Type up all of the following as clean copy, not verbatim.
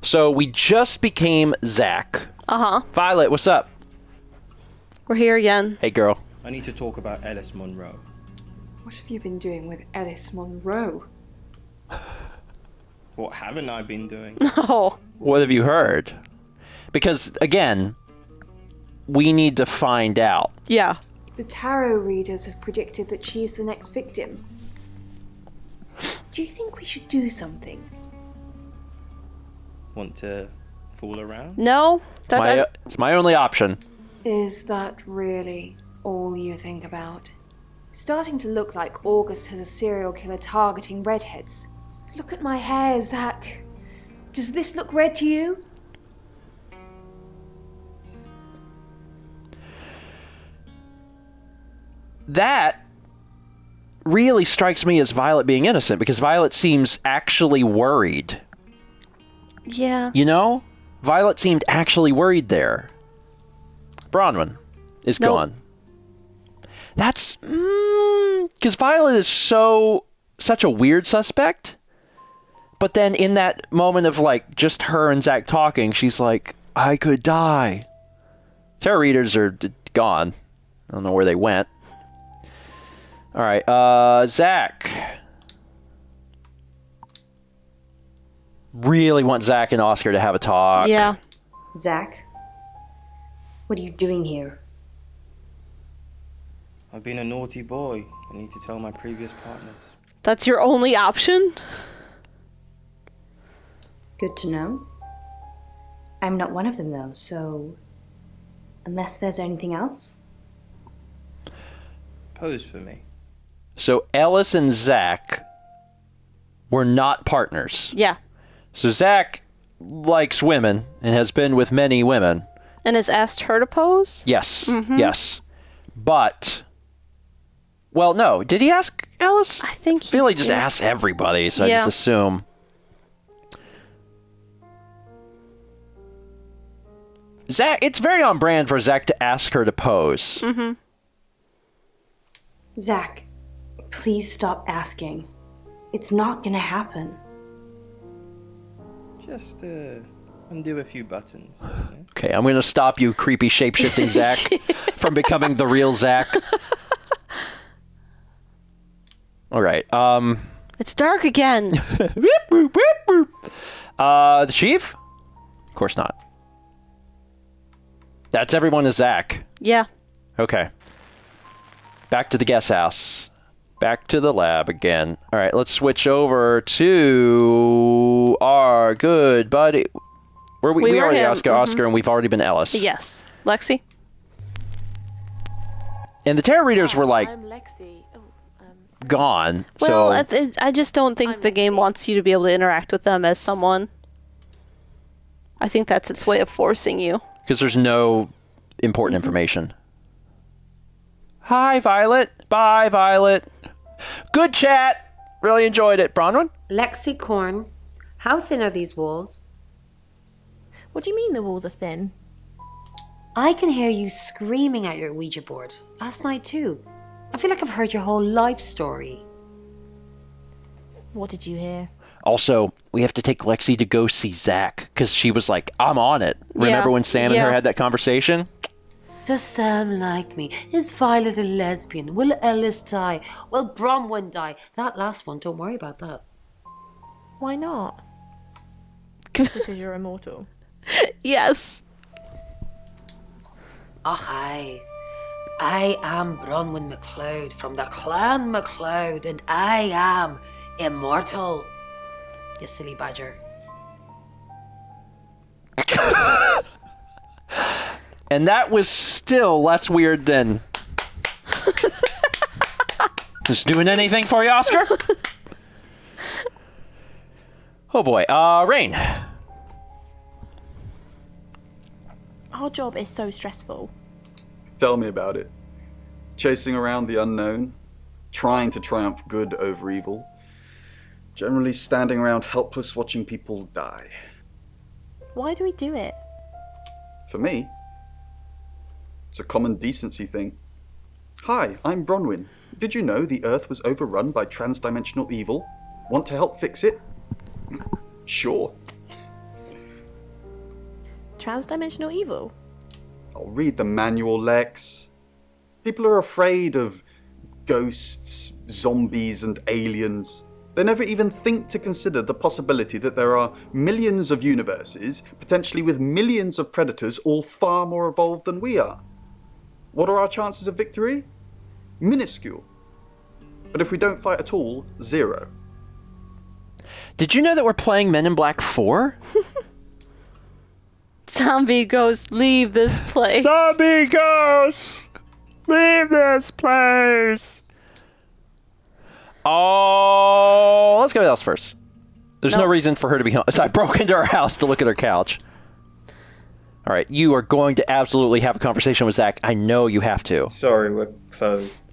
So we just became Zach. Uh-huh. Violet, what's up? We're here again. Hey, girl. I need to talk about Ellis Monroe. What have you been doing with Ellis Monroe? What haven't I been doing? Oh. What have you heard? Because, again, we need to find out. Yeah. The tarot readers have predicted that she's the next victim. Do you think we should do something? Want to fool around? No? It's my only option. Is that really all you think about? It's starting to look like August has a serial killer targeting redheads. Look at my hair, Zach. Does this look red to you? That really strikes me as Violet being innocent, because Violet seems actually worried. Yeah. You know? Violet seemed actually worried there. Bronwyn is gone. That's... because Violet is such a weird suspect. But then in that moment of, like, just her and Zach talking, she's like, I could die. Tarot readers are gone. I don't know where they went. All right, Zach. Really want Zach and Oscar to have a talk. Yeah. Zach, what are you doing here? I've been a naughty boy. I need to tell my previous partners. That's your only option? Good to know. I'm not one of them, though, so... Unless there's anything else? Pose for me. So Ellis and Zach were not partners. Yeah. So Zach likes women and has been with many women. And has asked her to pose? Yes. Yes. But... Well, no. Did he ask Ellis? I think I feel like he just asked everybody, so I Yeah. just assume. Zach, it's very on brand for Zach to ask her to pose. Mm-hmm. Zach, please stop asking. It's not gonna happen. Just undo a few buttons. Okay, I'm going to stop you, creepy shape-shifting Zach, from becoming the real Zach. All right. It's dark again. The chief? Of course not. That's everyone is Zach. Yeah. Okay. Back to the guest house. Back to the lab again. All right, let's switch over to our good buddy. We were already him. Oscar, and we've already been Ellis. Yes. Lexi? And the tarot readers were like I'm Lexi. gone. Well, So I just don't think the game wants you to be able to interact with them as someone. I think that's its way of forcing you. because there's no important information. Hi, Violet. Bye, Violet. Good chat. Really enjoyed it. Bronwyn? Lexicorn, how thin are these walls? What do you mean the walls are thin? I can hear you screaming at your Ouija board. Last night too. I feel like I've heard your whole life story. What did you hear? Also, we have to take Lexi to go see Zach, because she was like, I'm on it. Remember when Sam and her had that conversation? Does Sam like me? Is Violet a lesbian? Will Ellis die? Will Bronwyn die? That last one, don't worry about that. Why not? Because you're immortal. Yes. Ach, I am Bronwyn MacLeod from the Clan MacLeod, and I am immortal. You silly badger. And that was still less weird than... Just doing anything for you, Oscar? Oh boy. Rain. Our job is so stressful. Tell me about it. Chasing around the unknown, trying to triumph good over evil, generally standing around helpless watching people die. Why do we do it? For me, it's a common decency thing. Hi, I'm Bronwyn. Did you know the Earth was overrun by transdimensional evil? Want to help fix it? Sure. Transdimensional evil? Oh, read the manual, Lex. People are afraid of ghosts, zombies, and aliens. They never even think to consider the possibility that there are millions of universes, potentially with millions of predators, all far more evolved than we are. What are our chances of victory? Minuscule. But if we don't fight at all, 0. Did you know that we're playing Men in Black 4? Zombie ghost, leave this place. Zombie ghosts! Leave this place! Oh, let's go with Ellis first. There's no reason for her to be home. So I broke into her house to look at her couch. All right, you are going to absolutely have a conversation with Zach. I know you have to. Sorry, we're closed.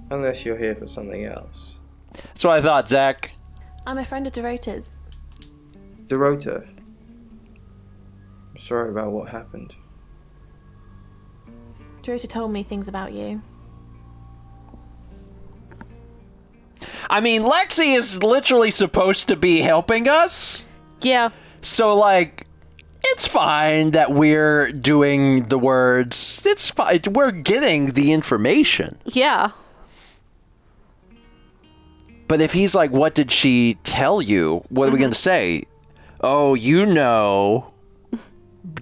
Unless you're here for something else. That's what I thought, Zach. I'm a friend of Dorota's. Dorota. I'm sorry about what happened. Dorota told me things about you. I mean, Lexi is literally supposed to be helping us. Yeah. So, like, it's fine that we're doing the words. It's fine. We're getting the information. Yeah. But if he's like, what did she tell you? What are we going to say? Oh, you know.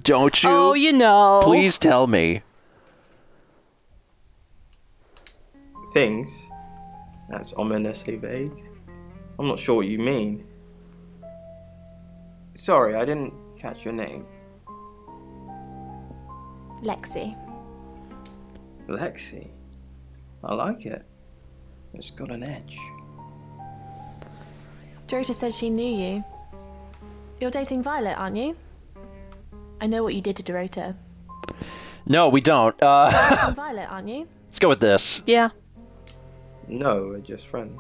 Don't you? Oh, you know. Please tell me. Things? That's ominously vague. I'm not sure what you mean. Sorry, I didn't catch your name. Lexi. Lexi. I like it. It's got an edge. Dorota says she knew you. You're dating Violet, aren't you? I know what you did to Dorota. No, we don't. Dating Violet, aren't you? Let's go with this. Yeah. No, we're just friends.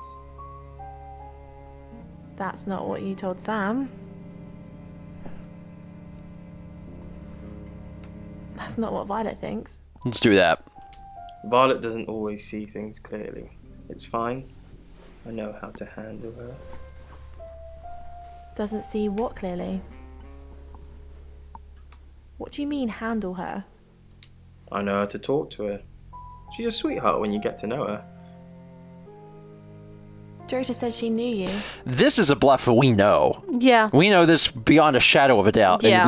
That's not what you told Sam. That's not what Violet thinks. Let's do that. Violet doesn't always see things clearly. It's fine. I know how to handle her. Doesn't see what clearly? What do you mean, handle her? I know how to talk to her. She's a sweetheart when you get to know her. Dorota says she knew you. This is a bluff we know. Yeah. We know this beyond a shadow of a doubt, Yeah. and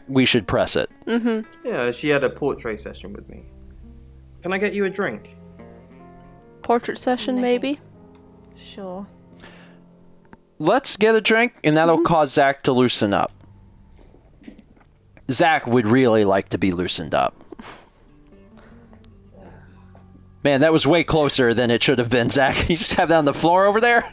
we should press it. Mm-hmm. Yeah, she had a portrait session with me. Can I get you a drink? Portrait session, maybe? Sure. Let's get a drink, and that'll cause Zach to loosen up. Zach would really like to be loosened up. Man, that was way closer than it should have been, Zach. You just have that on the floor over there?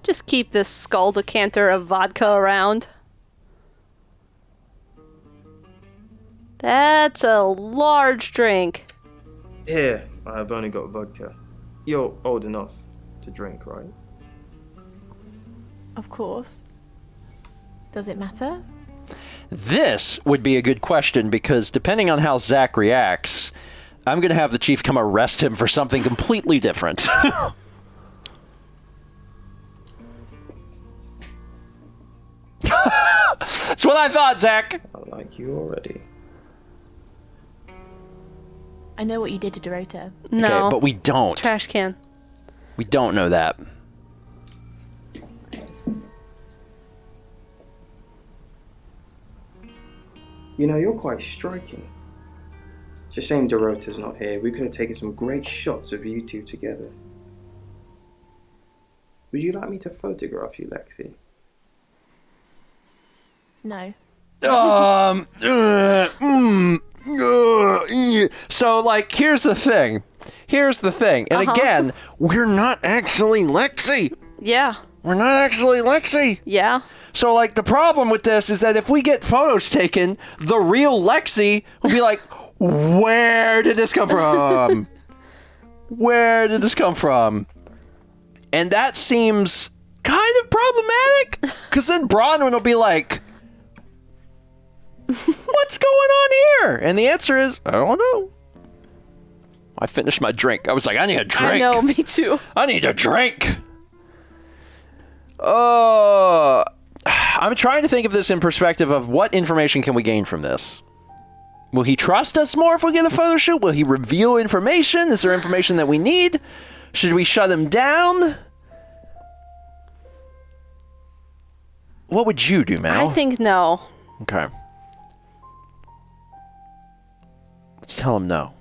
Just keep this skull decanter of vodka around. That's a large drink. Here, I've only got vodka. You're old enough to drink, right? Of course. Does it matter? This would be a good question, because depending on how Zach reacts, I'm going to have the chief come arrest him for something completely different. That's what I thought, Zach. I like you already. I know what you did to Dorota. No. Okay, but we don't. Trash can. We don't know that. You know, you're quite striking. It's a shame Dorota's not here. We could have taken some great shots of you two together. Would you like me to photograph you, Lexi? No. So, like, here's the thing. And again, we're not actually Lexi. Yeah. We're not actually Lexi. Yeah. So, like, the problem with this is that if we get photos taken, the real Lexi will be like, where did this come from? Where did this come from? And that seems kind of problematic, because then Bronwyn will be like, what's going on here? And the answer is, I don't know. I finished my drink. I was like, I need a drink. I know, me too. I need a drink. I'm trying to think of this in perspective of what information can we gain from this. Will he trust us more if we get a photo shoot? Will he reveal information? Is there information that we need? Should we shut him down? What would you do, Mal? I think no. Okay. Let's tell him no.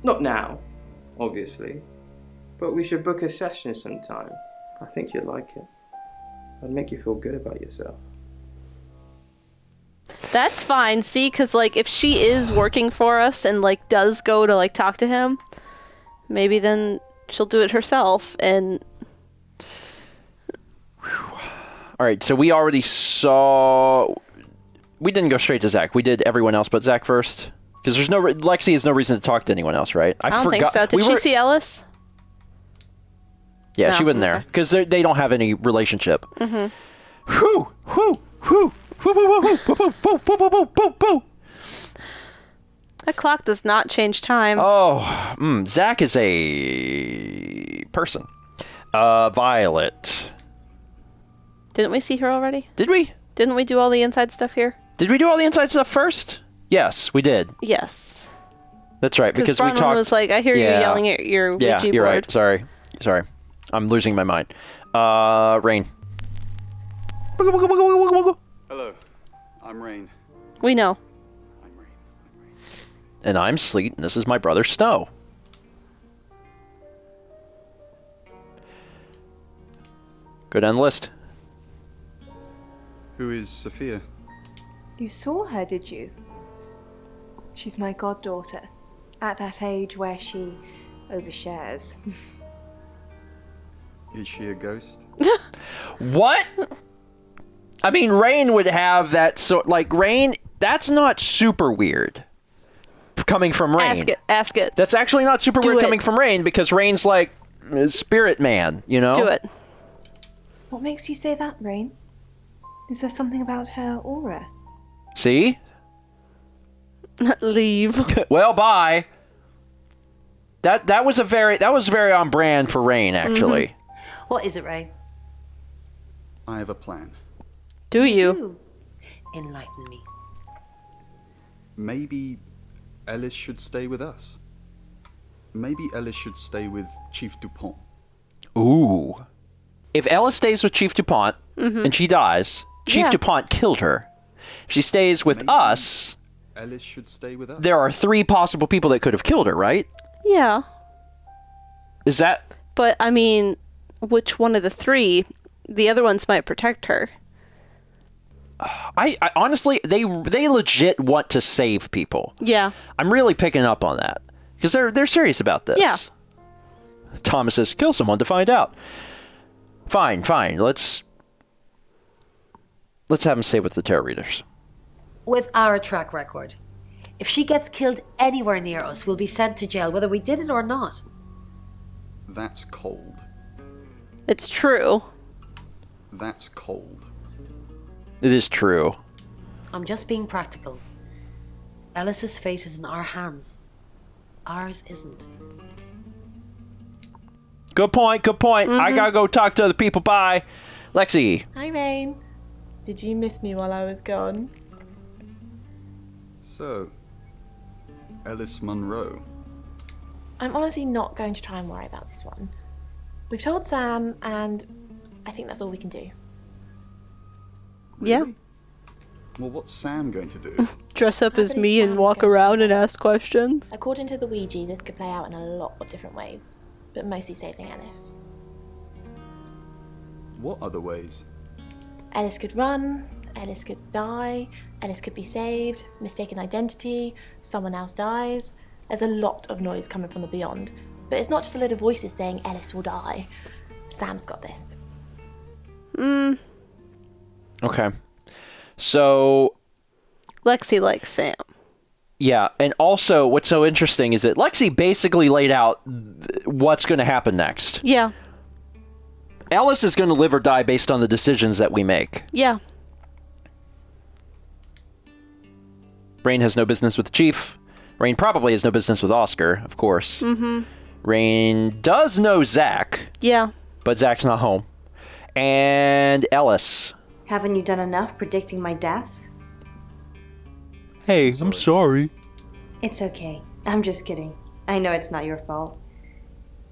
Not now, obviously. But we should book a session sometime. I think you'd like it. It'd make you feel good about yourself. That's fine. See, because, like, if she is working for us and, like, does go to, like, talk to him, maybe then she'll do it herself. And All right, so we already saw... We didn't go straight to Zach. We did everyone else but Zach first. Because there's no... Lexi has no reason to talk to anyone else, right? I don't think so. Did she see Ellis? Yeah, No, she wasn't there. Because they don't have any relationship. Mm-hmm. Whew! Whew! Whew! That clock does not change time. Oh, Zach is a person. Violet. Didn't we see her already? Did we? Didn't we do all the inside stuff here? Did we do all the inside stuff first? Yes, we did. Yes. That's right, because we Bronwyn talked... was like, I hear you yelling at your Ouija board. Yeah, you're right. Sorry. I'm losing my mind. Rain. Hello, I'm Rain. We know. I'm Rain. And I'm Sleet, and this is my brother Snow. Go down the list. Who is Sophia? You saw her, did you? She's my goddaughter, at that age where she overshares. Is she a ghost? What? I mean, Rain would have that sort... Like, Rain, that's not super weird. Coming from Rain. Ask it. That's actually not super weird coming from Rain, because Rain's like spirit man, you know? Do it. What makes you say that, Rain? Is there something about her aura? See? Leave. Well, bye. That was very on brand for Rain, actually. Mm-hmm. What is it, Ray? I have a plan. Do you? Ooh. Enlighten me. Maybe Ellis should stay with us. Maybe Ellis should stay with Chief DuPont. Ooh. If Ellis stays with Chief DuPont and she dies, Chief DuPont killed her. If she stays with us, Ellis should stay with us. there are 3 possible people that could have killed her, right? Yeah. Is that... But, I mean, which one of the 3? The other ones might protect her. I honestly, they legit want to save people. Yeah. I'm really picking up on that. Because they're serious about this. Yeah. Thomas says, kill someone to find out. Fine. Let's have him stay with the tarot readers. With our track record, if she gets killed anywhere near us, we'll be sent to jail, whether we did it or not. That's cold. It's true. That's cold. It is true. I'm just being practical. Ellis's fate is in our hands. Ours isn't. Good point. I gotta go talk to other people. Bye. Lexi. Hi, Rain. Did you miss me while I was gone? So, Ellis Monroe. I'm honestly not going to try and worry about this one. We've told Sam, and I think that's all we can do. Yeah. Really? Well, what's Sam going to do? Dress up as Happily me and Sam's walk going to around say and that. ask questions. According to the Ouija, this could play out in a lot of different ways, but mostly saving Ellis. What other ways? Ellis could run, Ellis could die, Ellis could be saved, mistaken identity, someone else dies. There's a lot of noise coming from the beyond, but it's not just a load of voices saying Ellis will die. Sam's got this. Okay. So... Lexi likes Sam. Yeah, and also what's so interesting is that Lexi basically laid out what's going to happen next. Yeah. Ellis is going to live or die based on the decisions that we make. Yeah. Rain has no business with the Chief. Rain probably has no business with Oscar, of course. Mm-hmm. Rain does know Zach. Yeah. But Zach's not home. And Ellis. Haven't you done enough predicting my death? Hey, I'm sorry. It's okay. I'm just kidding. I know it's not your fault.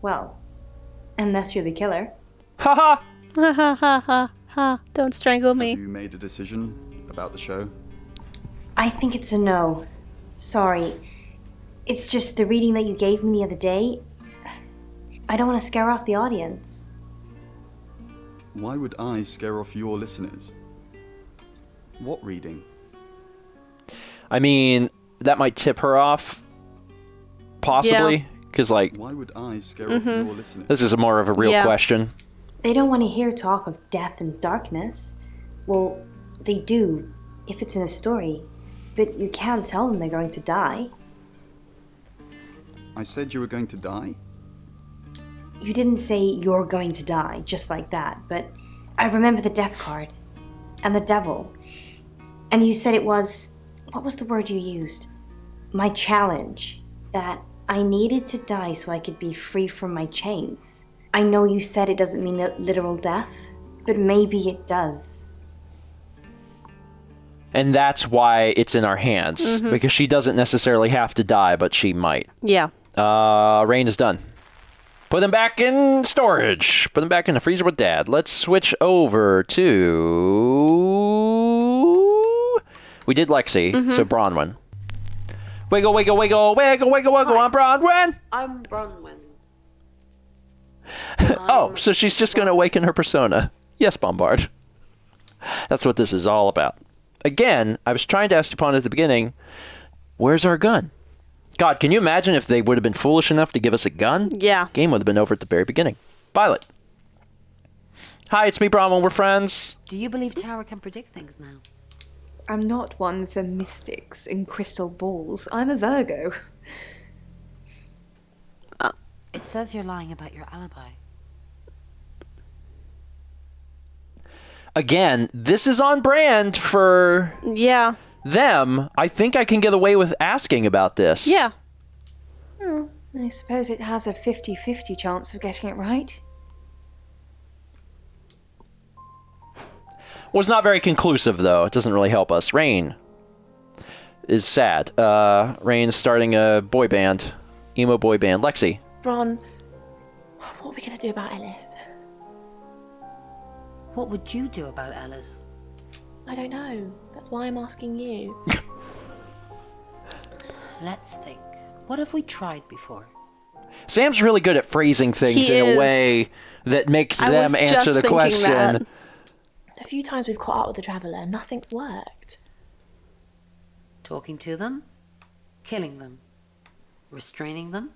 Well, unless you're the killer. Haha! Ha ha ha ha ha. Don't strangle me. Have you made a decision about the show? I think it's a no. Sorry. It's just the reading that you gave me the other day. I don't want to scare off the audience. Why would I scare off your listeners? What reading? I mean, that might tip her off. Possibly. Because, like, Why would I scare off your listeners? this is more of a real question. They don't want to hear talk of death and darkness. Well, they do, if it's in a story. But you can't tell them they're going to die. I said you were going to die? You didn't say you're going to die, just like that, but I remember the death card. And the devil. And you said it was... What was the word you used? My challenge. That I needed to die so I could be free from my chains. I know you said it doesn't mean literal death, but maybe it does. And that's why it's in our hands. Because she doesn't necessarily have to die, but she might. Yeah. Rain is done. Put them back in storage. Put them back in the freezer with Dad. Let's switch over to... We did Lexi, so Bronwyn. Wiggle, wiggle, wiggle, wiggle, wiggle, wiggle on Bronwyn. I'm Bronwyn. Oh, so she's just going to awaken her persona. Yes, Bombard. That's what this is all about. Again, I was trying to ask upon at the beginning, where's our gun? God, can you imagine if they would have been foolish enough to give us a gun? Yeah. Game would have been over at the very beginning. Violet. Hi, it's me, Bronwyn. We're friends. Do you believe Tara can predict things now? I'm not one for mystics and crystal balls. I'm a Virgo. It says you're lying about your alibi. Again, this is on brand for Yeah. them. I think I can get away with asking about this. Yeah. I suppose it has a 50-50 chance of getting it right. Was not very conclusive, though. It doesn't really help us. Rain is sad. Rain is starting a boy band. Emo boy band. Lexi. Bron, what are we going to do about Ellis? What would you do about Ellis? I don't know. That's why I'm asking you. Let's think. What have we tried before? Sam's really good at phrasing things He in a is. way that makes them was answer just the thinking question. that. A few times we've caught up with the Traveller, nothing's worked. Talking to them? Killing them? Restraining them?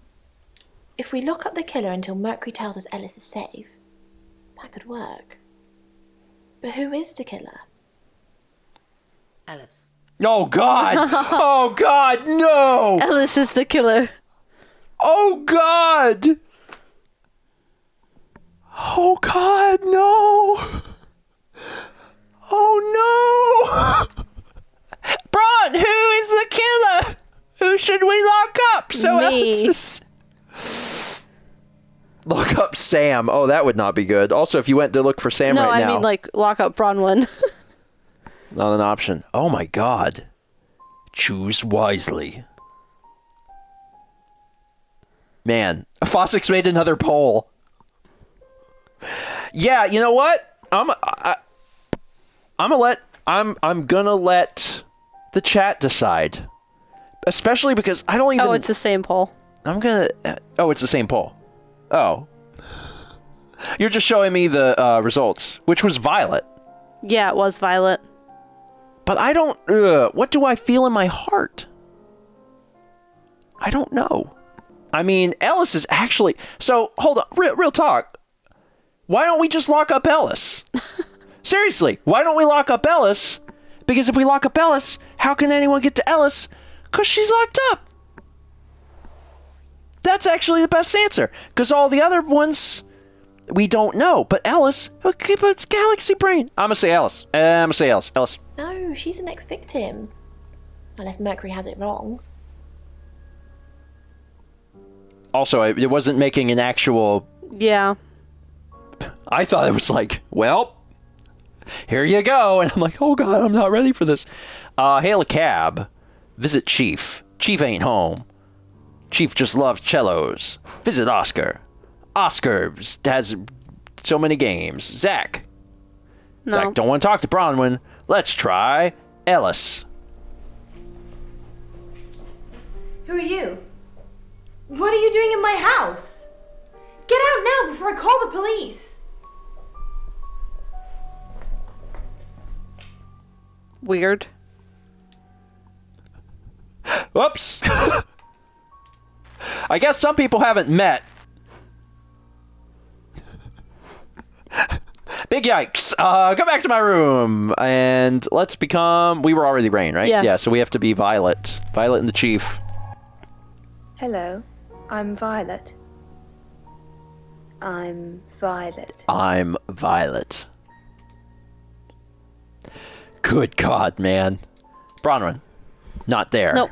If we lock up the killer until Mercury tells us Ellis is safe, that could work. But who is the killer? Ellis. Oh, God. Oh, God, no. Ellis is the killer. Oh, God. Oh, God, no. Oh, no. Bron, who is the killer? Who should we lock up? So Me. Ellis is... Lock up Sam. Oh, that would not be good. Also, if you went to look for Sam No, right now... I mean, like, lock up Bronwyn. Not an option. Oh my God. Choose wisely. Man, Fossick's made another poll. Yeah, you know what? I'm gonna let the chat decide. Especially because I don't even... Oh, it's the same poll. Oh, it's the same poll. Oh. You're just showing me the results, which was Violet. Yeah, it was Violet. But I don't... what do I feel in my heart? I don't know. I mean, Ellis is actually... So, hold on. Real talk. Why don't we just lock up Ellis? Seriously, why don't we lock up Ellis? Because if we lock up Ellis, how can anyone get to Ellis? Because she's locked up. That's actually the best answer. Because all the other ones... We don't know, but Ellis, okay, but it's galaxy brain. I'm gonna say Ellis. Ellis. No, she's the next victim. Unless Mercury has it wrong. Also, it wasn't making an actual Yeah. I thought it was like, well, here you go. And I'm like, oh, God, I'm not ready for this. Hail a cab. Visit Chief. Chief ain't home. Chief just loves cellos. Visit Oscar. Oscar has so many games. Zach. No. Zach don't want to talk to Bronwyn. Let's try Ellis. Who are you? What are you doing in my house? Get out now before I call the police. Weird. Whoops. I guess some people haven't met. Big yikes. Go back to my room and let's become... We were already Rain, right? Yes. Yeah, so we have to be Violet. Violet and the Chief. Hello, I'm Violet. I'm Violet. I'm Violet. Good God, man. Bronwyn, not there. Nope.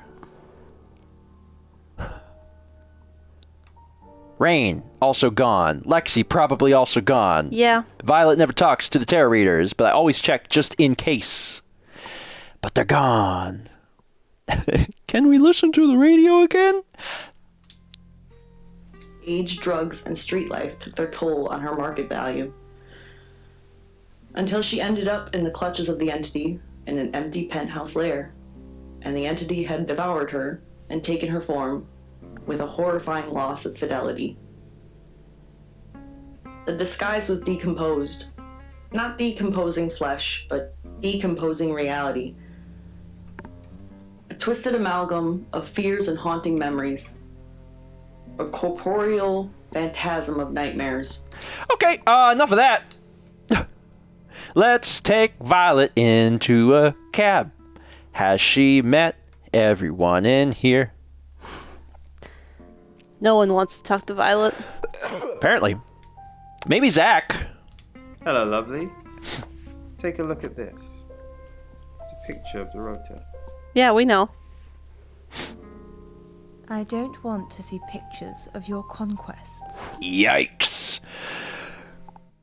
Rain, also gone. Lexi, probably also gone. Yeah. Violet never talks to the tarot readers, but I always check just in case. But they're gone. Can we listen to the radio again? Age, drugs, and street life took their toll on her market value. Until she ended up in the clutches of the entity in an empty penthouse lair, and the entity had devoured her and taken her form with a horrifying loss of fidelity. The disguise was decomposed. Not decomposing flesh, but decomposing reality. A twisted amalgam of fears and haunting memories. A corporeal phantasm of nightmares. Okay, enough of that. Let's take Violet into a cab. Has she met everyone in here? No one wants to talk to Violet. Apparently. Maybe Zach. Hello, lovely. Take a look at this. It's a picture of the rota. Yeah, we know. I don't want to see pictures of your conquests. Yikes.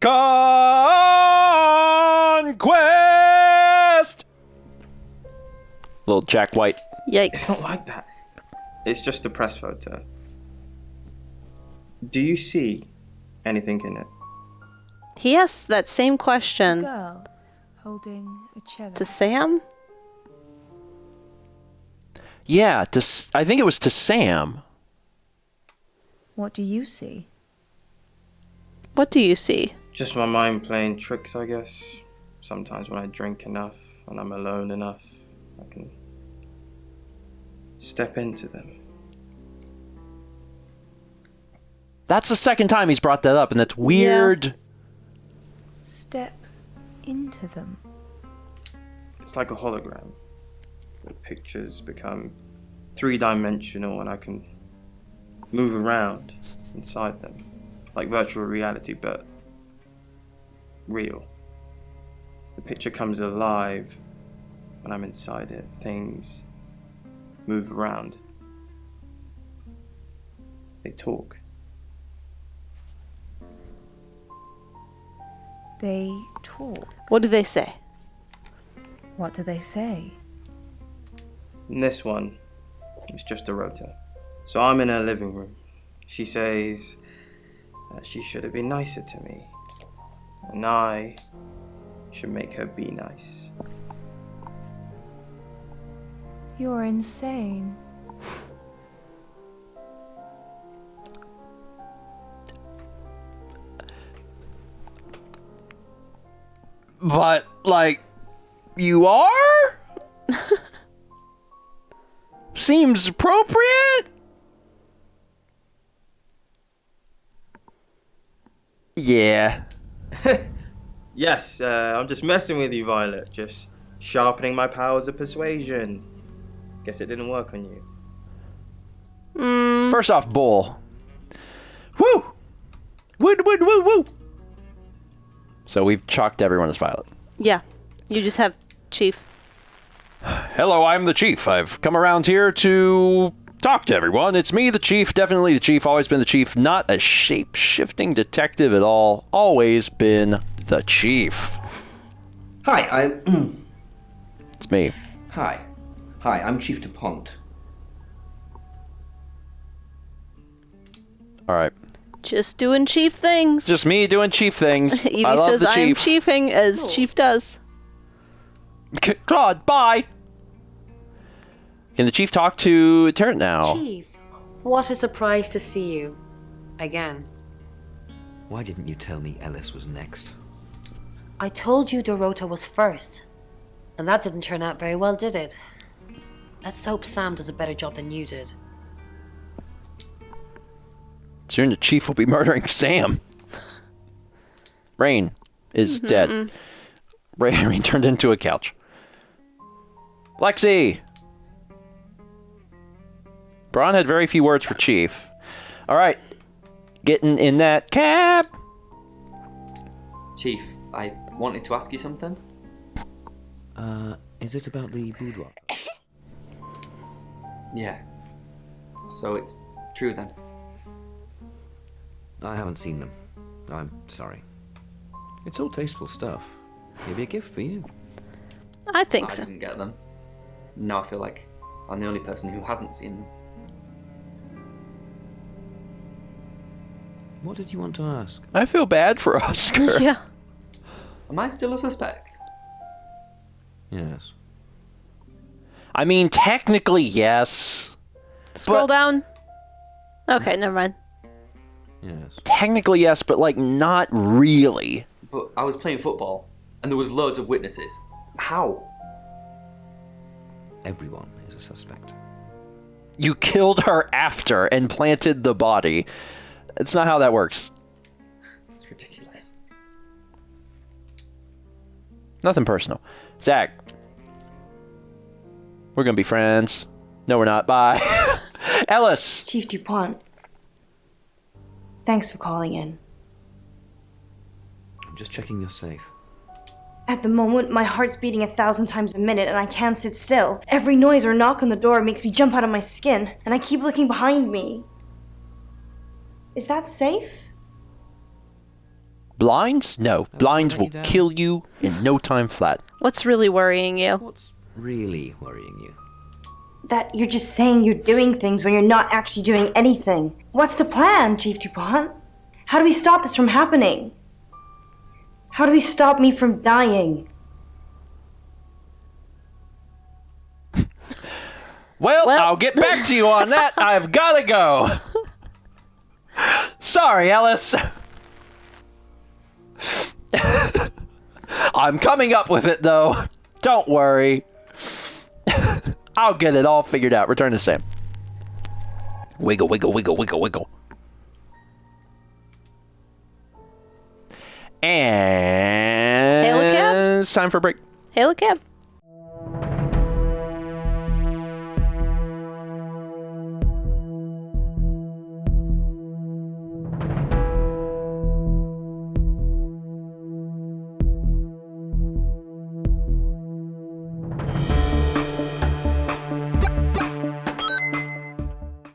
Conquest! Little Jack White. Yikes. It's not like that. It's just a press photo. Do you see anything in it? He asked that same question Girl holding a cello. to Sam? Yeah, I think it was to Sam. What do you see? What do you see? Just my mind playing tricks, I guess. Sometimes when I drink enough and I'm alone enough, I can step into them. That's the second time he's brought that up, and that's weird. Yeah. Step into them. It's like a hologram. The pictures become three-dimensional and I can move around inside them. Like virtual reality, but real. The picture comes alive when I'm inside it. Things move around. They talk. They talk. What do they say? What do they say? And this one, it's just a rota. So I'm in her living room. She says that she should have been nicer to me. And I should make her be nice. You're insane. But, like, you are? Seems appropriate? Yeah. Yes, I'm just messing with you, Violet. Just sharpening my powers of persuasion. Guess it didn't work on you. First off, bull. Woo! Woo, woo, woo, woo! So we've chalked everyone as Violet. Yeah. You just have Chief. Hello, I'm the Chief. I've come around here to Talk to everyone. It's me, the Chief. Definitely the Chief. Always been the Chief. Not a shape-shifting detective at all. Always been the Chief. Hi, It's me. Hi. Hi, I'm Chief DuPont. All right. Just doing chief things. Just me doing Chief things. Evie I love says the I am Chief. chiefing as Chief does. God, bye. Can the Chief talk to Tarrant now? Chief, what a surprise to see you. Again. Why didn't you tell me Ellis was next? I told you Dorota was first. And that didn't turn out very well, did it? Let's hope Sam does a better job than you did. Soon the Chief will be murdering Sam. Rain is dead. Rain turned into a couch. Lexi! Braun had very few words for Chief. All right. Getting in that cab. Chief, I wanted to ask you something. Is it about the boudoir? Yeah. So it's true then. I haven't seen them. I'm sorry. It's all tasteful stuff. Maybe a gift for you. I think I so. didn't get them. Now I feel like I'm the only person who hasn't seen them. What did you want to ask? I feel bad for Oscar. Yeah. Am I still a suspect? Yes. I mean, technically, yes. Scroll down. Okay, never mind. Yes. Technically, yes, but, like, not really. But I was playing football, and there was loads of witnesses. How? Everyone is a suspect. You killed her after and planted the body. It's not how that works. It's ridiculous. Nothing personal. Zach. We're gonna be friends. No, we're not. Bye. Ellis. Chief DuPont. Thanks for calling in. I'm just checking you're safe. At the moment, my heart's beating 1,000 times a minute and I can't sit still. Every noise or knock on the door makes me jump out of my skin, and I keep looking behind me. Is that safe? Blinds? No. Blinds will kill you in no time flat. What's really worrying you? What's really worrying you? That you're just saying you're doing things when you're not actually doing anything. What's the plan, Chief DuPont? How do we stop this from happening? How do we stop me from dying? Well, I'll get back to you on that. I've gotta go. Sorry, Ellis. I'm coming up with it, though. Don't worry. I'll get it all figured out. Return to Sam. Wiggle, wiggle, wiggle, wiggle, wiggle. And Hail a cab. it's time for a break. Hail a cab.